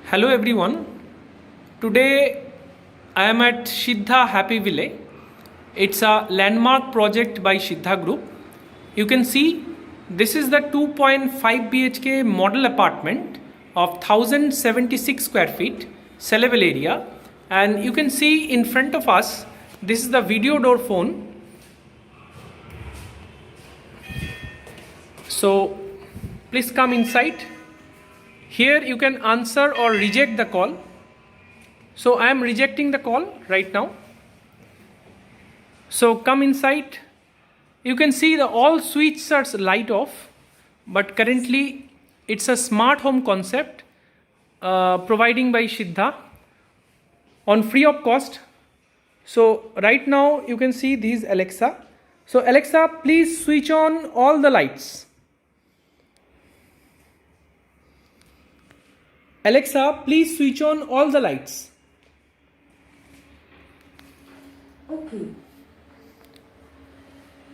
Hello everyone. Today I am at Siddha Happy Village. It's a landmark project by Siddha Group. You can see this is the 2.5 BHK model apartment of 1076 square feet sellable area, and you can see in front of us this is the video door phone. So please come inside. Here you can answer or reject the call. So I am rejecting the call right now. So come inside. You can see the all switches are light off, but currently it's a smart home concept providing by Siddha on free of cost. So right now you can see this Alexa. So Alexa, please switch on all the lights. Alexa, please switch on all the lights. Okay.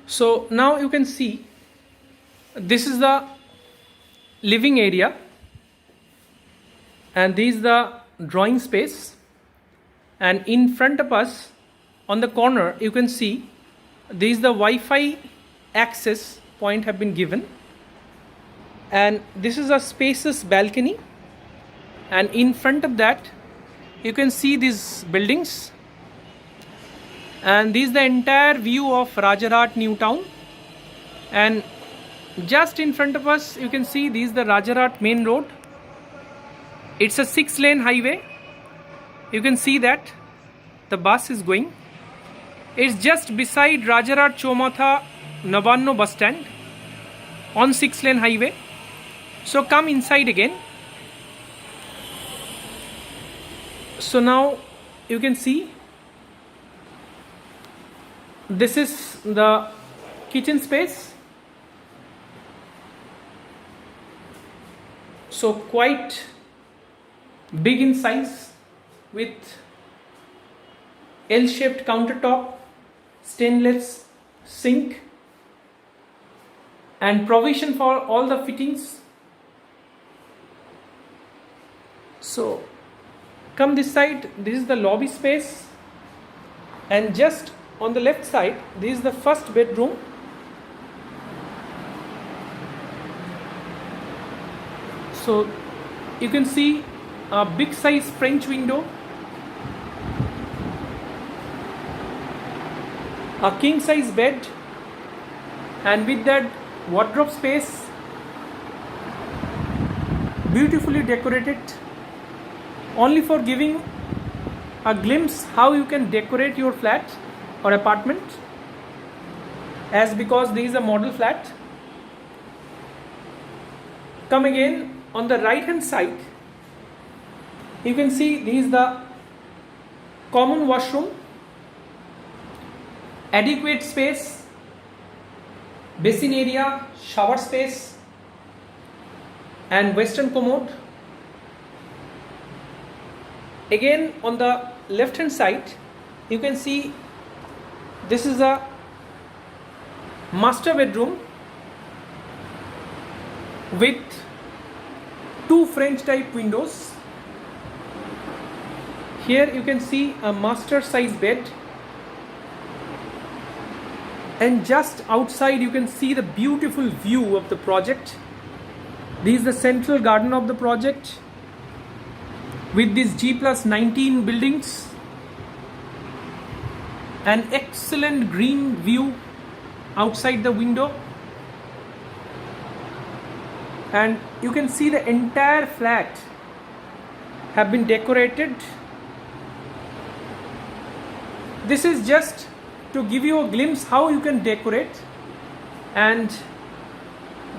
So now you can see this is the living area and this is the drawing space, and in front of us on the corner you can see this is the Wi-Fi access point have been given, and this is a spacious balcony, and in front of that you can see these buildings, and this is the entire view of Rajarhat New Town, and just in front of us you can see this is the Rajarhat main road. It's a 6-lane highway. You can see that the bus is going. It's just beside Rajarhat Chowmatha Nabanno bus stand on 6-lane highway. So come inside again. So now you can see this is the kitchen space. So quite big in size with L-shaped countertop, stainless sink, and provision for all the fittings. So come this side, this is the lobby space, and just on the left side this is the first bedroom. So you can see a big size French window, a king size bed, and with that wardrobe space, beautifully decorated, only for giving a glimpse how you can decorate your flat or apartment, as because this is a model flat. Come again on the right hand side, you can see this is the common washroom, adequate space, basin area, shower space, and western commode. Again on the left hand side you can see this is a master bedroom with 2 French type windows. Here you can see a master size bed, and just outside you can see the beautiful view of the project. This is the central garden of the project with these G+19 buildings, an excellent green view outside the window, and you can see the entire flat have been decorated. This is just to give you a glimpse how you can decorate, and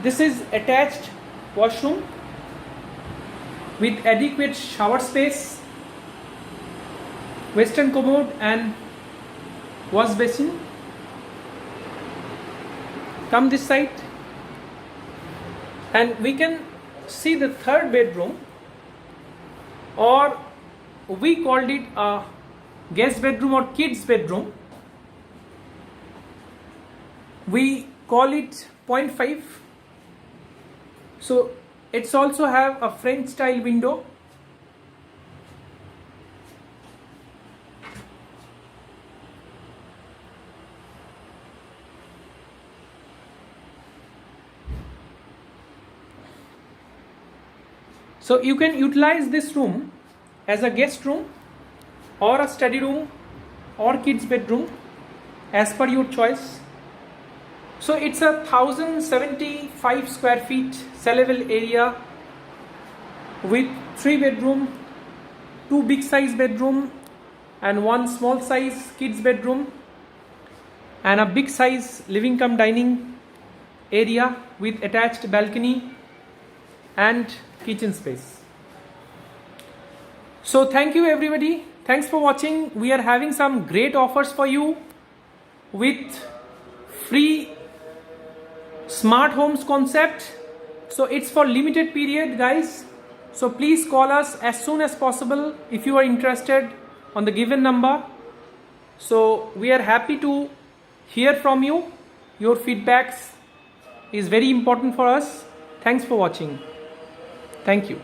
this is attached washroom with adequate shower space, western commode, and wash basin. Come this side and we can see the third bedroom, or we called it a guest bedroom or kids bedroom. We call it 0.5. So it's also have a French style window So you can utilize this room as a guest room or a study room or kids bedroom as per your choice. So it's a 1075 square feet sellable area with 3 bedroom, 2 big size bedroom and 1 small size kids bedroom and a big size living cum dining area with attached balcony and kitchen space. So thank you everybody. Thanks for watching. We are having some great offers for you with free smart homes concept. So it's for limited period, guys. So please call us as soon as possible if you are interested on the given number. So we are happy to hear from you. Your feedbacks is very important for us. Thanks for watching. Thank you.